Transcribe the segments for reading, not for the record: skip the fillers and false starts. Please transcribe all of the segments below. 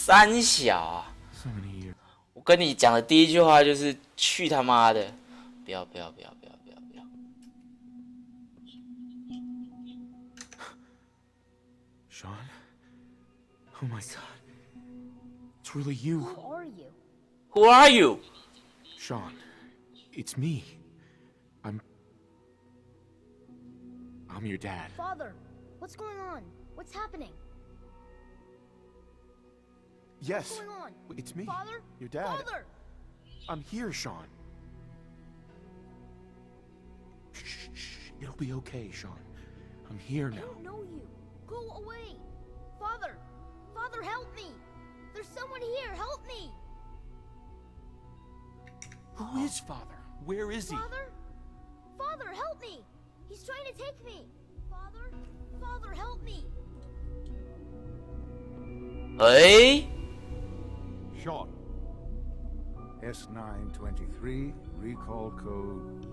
三小啊！我跟你讲的第一句话就是去他妈的！不要！Sean? Oh my god. It's really you. Who are you? Who are you? Sean, it's me. I'm your dad. Father, what's going on? What's happening? Yes. What's going on? It's me. Father? Your dad. Father! I'm here, Sean. Shh. It'll be okay, Sean. I'm here I now. don't know you. Go away. Father! Father, help me! There's someone here. Help me! Who is Father? Where is he? Father? Father, help me! He's trying to take me! Father? Father, help me! 哎， Sean. S923, recall code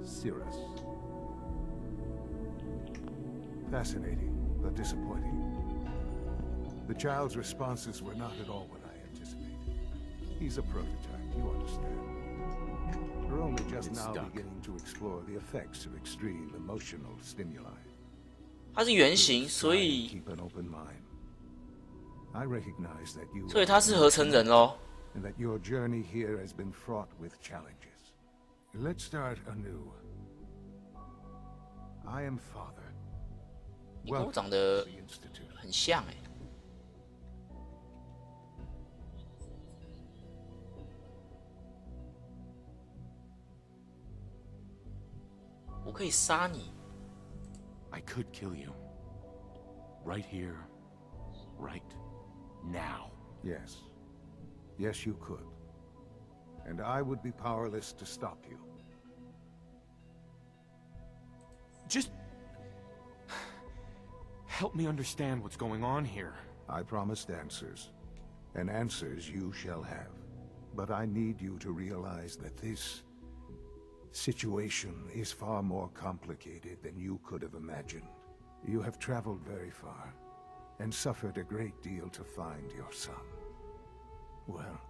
Cirrus. Fascinating, but disappointing. The child's responses were not at all what I anticipated. He's a prototype, you understand. We're only just It's now stuck. beginning to explore the effects of extreme emotional stimuli. 它是圆形， Please 所 try 以 and keep an open mind. I recognize that you 所以它是合成人咯。 and that your journey here has been fraught with challenges. Let's start anew. I am Father. 你跟我 Welcome 长 to 得 the Institute. 很像哎。我可以杀你， I could kill you. Right here. Right now. Yes. Yes, you could. And I would be powerless to stop you. Just help me understand what's going on here. I promised answers. And answers you shall have. But I need you to realize that this situation is far more complicated than you could have imagined. You have traveled very far, and suffered a great deal to find your son. Well,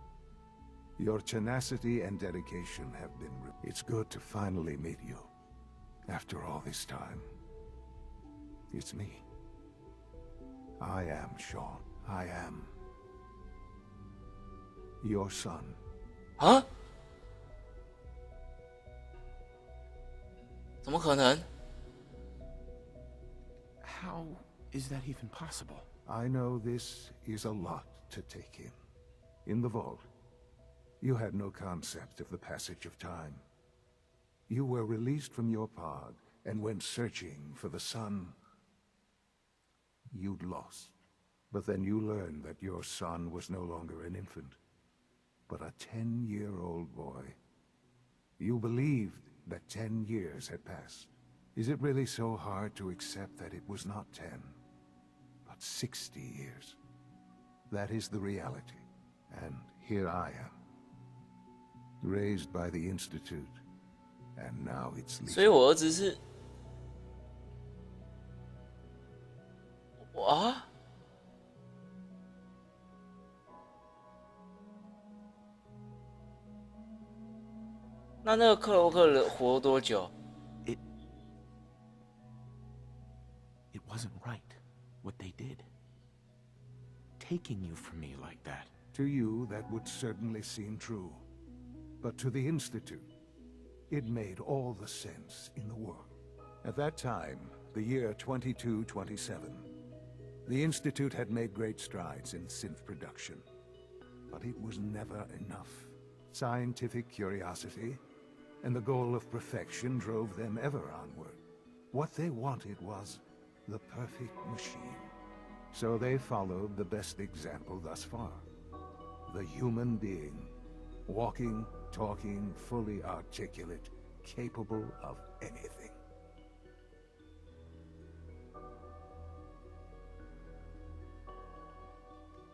your tenacity and dedication have been... It's good to finally meet you. After all this time. It's me. I am Sean. I am... your son. 啊？怎么可能？ How is that even possible? I know this is a lot to take in. In the vault, you had no concept of the passage of time. You were released from your pod and went searching for the son you'd lost. But then you learned that your son was no longer an infant, but a 10-year-old boy. You believed that 10 years had passed. Is it really so hard to accept that it was not 10, but 60 years? That is the reality. And here I am, raised by the Institute, and now it's 所以我儿子是，我啊，那个克洛克活多久？ It wasn't right, what they did. Taking you from me like that. To you, that would certainly seem true. But to the Institute, it made all the sense in the world. At that time, the year 2227, the Institute had made great strides in synth production. But it was never enough. Scientific curiosity and the goal of perfection drove them ever onward. What they wanted was the perfect machine. So they followed the best example thus far. The human being. Walking, talking, fully articulate, capable of anything.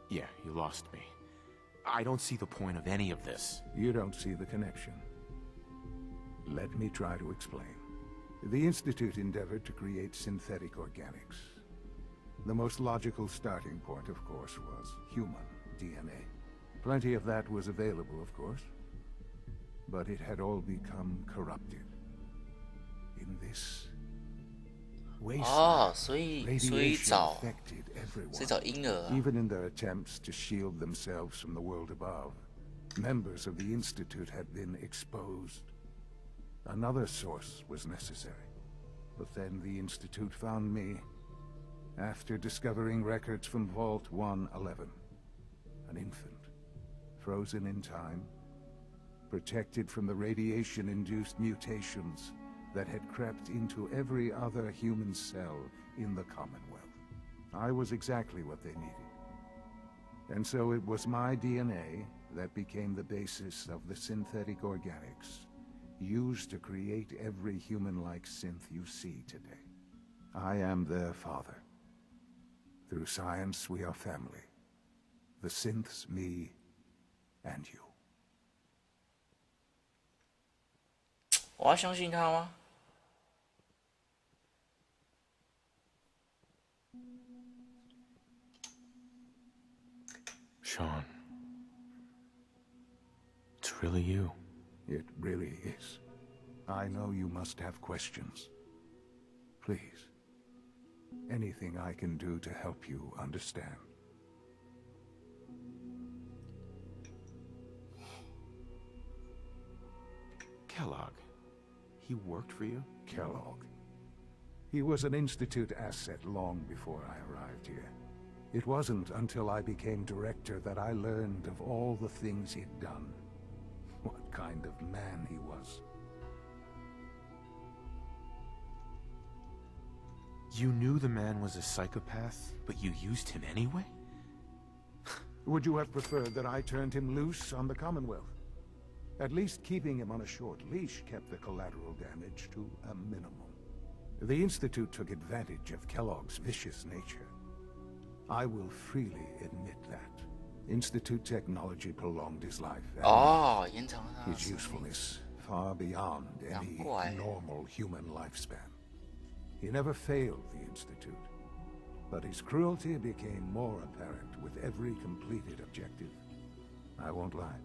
Yeah, you lost me. I don't see the point of any of this. You don't see the connection. Let me try to explain. The Institute endeavored to create synthetic organics. The most logical starting point, of course, was human. DNA. Plenty of that was available, of course. But it had all become corrupted. In this 哦， wasteland, 所以 radiation 找 affected everyone. 所以找婴儿啊。 Even in their attempts to shield themselves from the world above, members of the Institute had been exposed. Another source was necessary. But then the Institute found me after discovering records from Vault 111. An infant, frozen in time, protected from the radiation-induced mutations that had crept into every other human cell in the Commonwealth. I was exactly what they needed. And so it was my DNA that became the basis of the synthetic organics used to create every human-like synth you see today. I am their father. Through science, we are family. The synths, me, and you. 我要相信他吗？ Sean. It's really you. It really is. I know you must have questions. Please. Anything I can do to help you understand. Kellogg. He worked for you? Kellogg. He was an Institute asset long before I arrived here. It wasn't until I became director that I learned of all the things he'd done. What kind of man he was. You knew the man was a psychopath, but you used him anyway? Would you have preferred that I turned him loose on the Commonwealth? At least keeping him on a short leash kept the collateral damage to a minimum. The Institute took advantage of Kellogg's vicious nature. I will freely admit that. Institute technology prolonged his life, and 哦，延长了他的 his 生命。 usefulness far beyond any 难怪。 normal human lifespan. He never failed the Institute, but his cruelty became more apparent with every completed objective. I won't lie.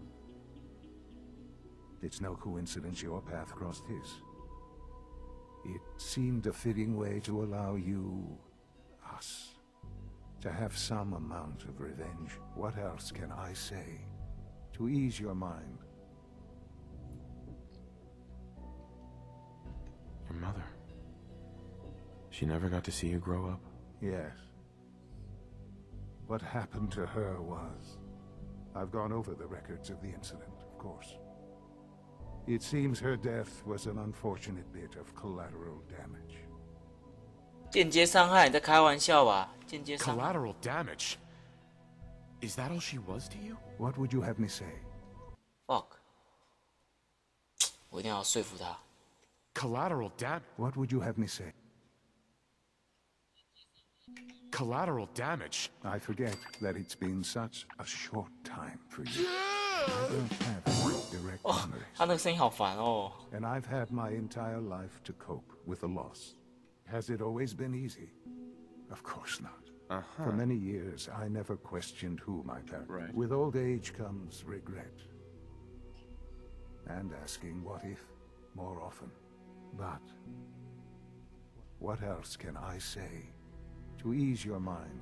It's no coincidence your path crossed his. It seemed a fitting way to allow you, us, to have some amount of revenge. What else can I say to ease your mind? Your mother. She never got to see you grow up? Yes. What happened to her was... I've gone over the records of the incident, of course. It seems her death was an unfortunate bit of collateral damage. 间接伤害？你在开玩笑吧？间接伤害。 Collateral damage? Is that all she was to you? What would you have me say? Fuck！ 我一定要说服他。 Collateral damage? What would you have me say? Collateral damage? I forget that it's been such a short time for you. I don't have any direct 哦， memories. 他那个声音好烦哦。 And I've had my entire life to cope with the loss. Has it always been easy? Of course not. For many years, I never questioned who my parents were. Right. With old age comes regret. And asking what if more often. But what else can I say to ease your mind?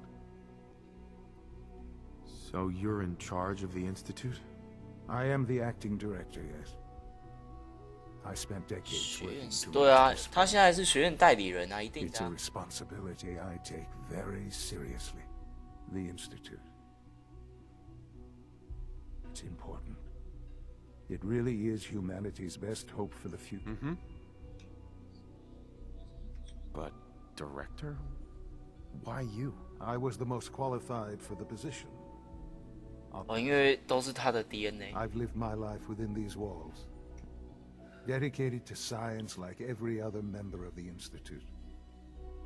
So you're in charge of the Institute? I am the acting director, yes. I spent decades 学院 working to 对啊 reach this， 他现在是学院代理人啊，一定 It's 的 a 啊。 responsibility I take very seriously. The Institute. It's important. It really is humanity's best hope for the future. But director? Why you? I was the most qualified for the position. 哦，因为都是他的 DNA。 I've lived my life within these walls. Dedicated to science like every other member of the Institute.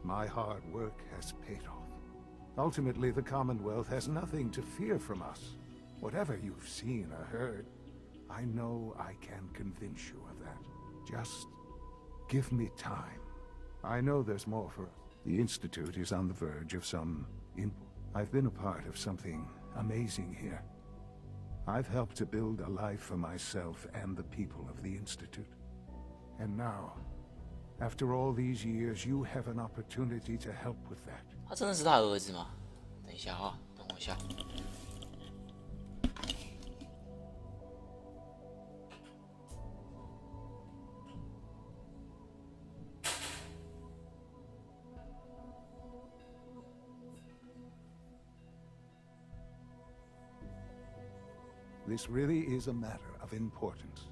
My hard work has paid off. Ultimately, the Commonwealth has nothing to fear from us. Whatever you've seen or heard, I know I can convince you of that. Just give me time. I know there's more for us. The Institute is on the verge of some I've been a part of something amazing here. I've helped to build a life for myself and the people of the Institute. And now, after all these years, you have an opportunity to help with that. 他真的是他儿子吗？等一下啊，等我一下。This really is a matter of importance.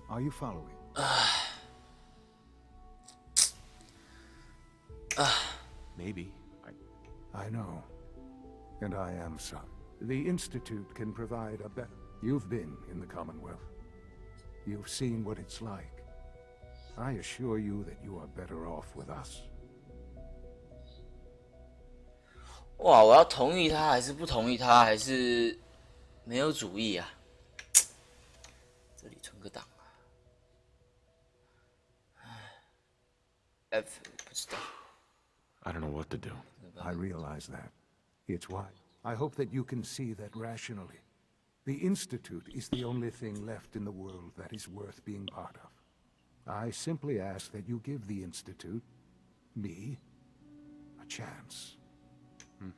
Are you following? Maybe. I know. And I am sorry. The Institute can provide a better... You've been in the Commonwealth. You've seen what it's like. I assure you that you are better off with us. 哇，我要同意他还是不同意他，还是没有主意啊？这里存个档啊。F 不知道。I don't know what to do. I realize that. It's why. I hope that you can see that rationally. The Institute is the only thing left in the world that is worth being part of. I simply ask that you give the Institute, me, a chance.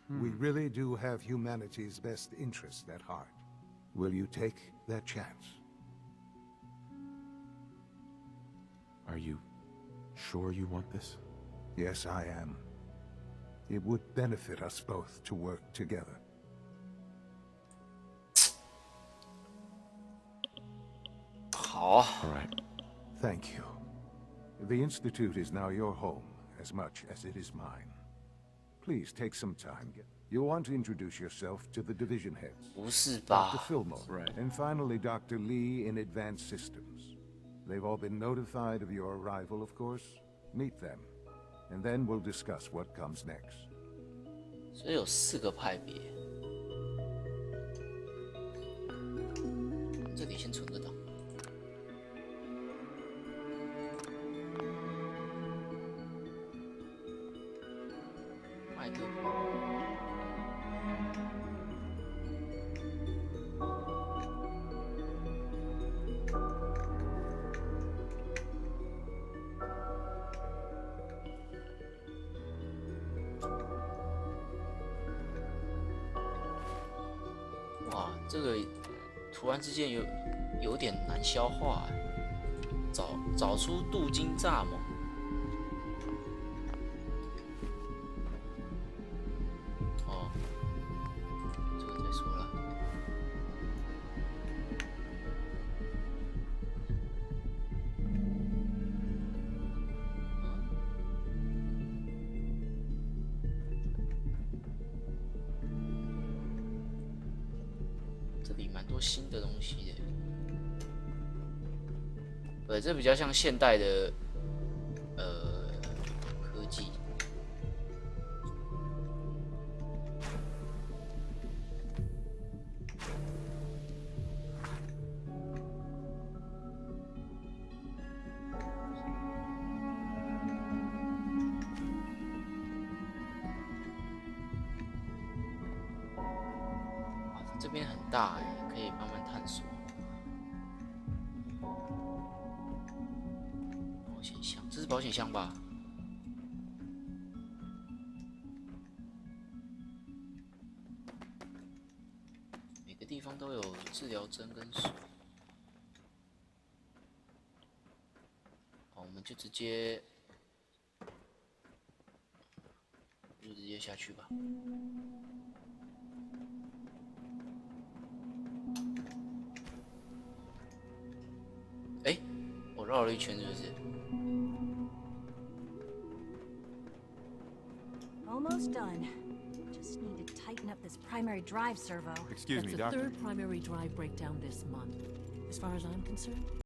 We really do have humanity's best interest at heart. Will you take that chance? Are you sure you want this? Yes, I am. It would benefit us both to work together. All right. Thank you. The Institute is now your home as much as it is mine. Please take some time. You'll want to introduce yourself to the division heads. 不是 Dr. 吧？ Fillmore. Right. And finally, Dr. Lee in Advanced Systems. They've all been notified of your arrival, of course. Meet them. And then we'll discuss what comes next. 所以有4个派别。这里先存个档。麦克风。哇，这个突然之间有点难消化哎。找出镀金蚱蜢。哦，这个再说了。这里蛮多新的东西的。对，这比较像现代的科技。哇，这边很大哎，可以慢慢探索。保险箱，这是保险箱吧？每个地方都有治疗针跟水。好，我们就直接下去吧。哎，我绕了一圈，是不是？ Almost done. Just need to tighten up this primary drive servo. Excuse me, That's the Doctor. third primary drive breakdown this month. As far as I'm concerned,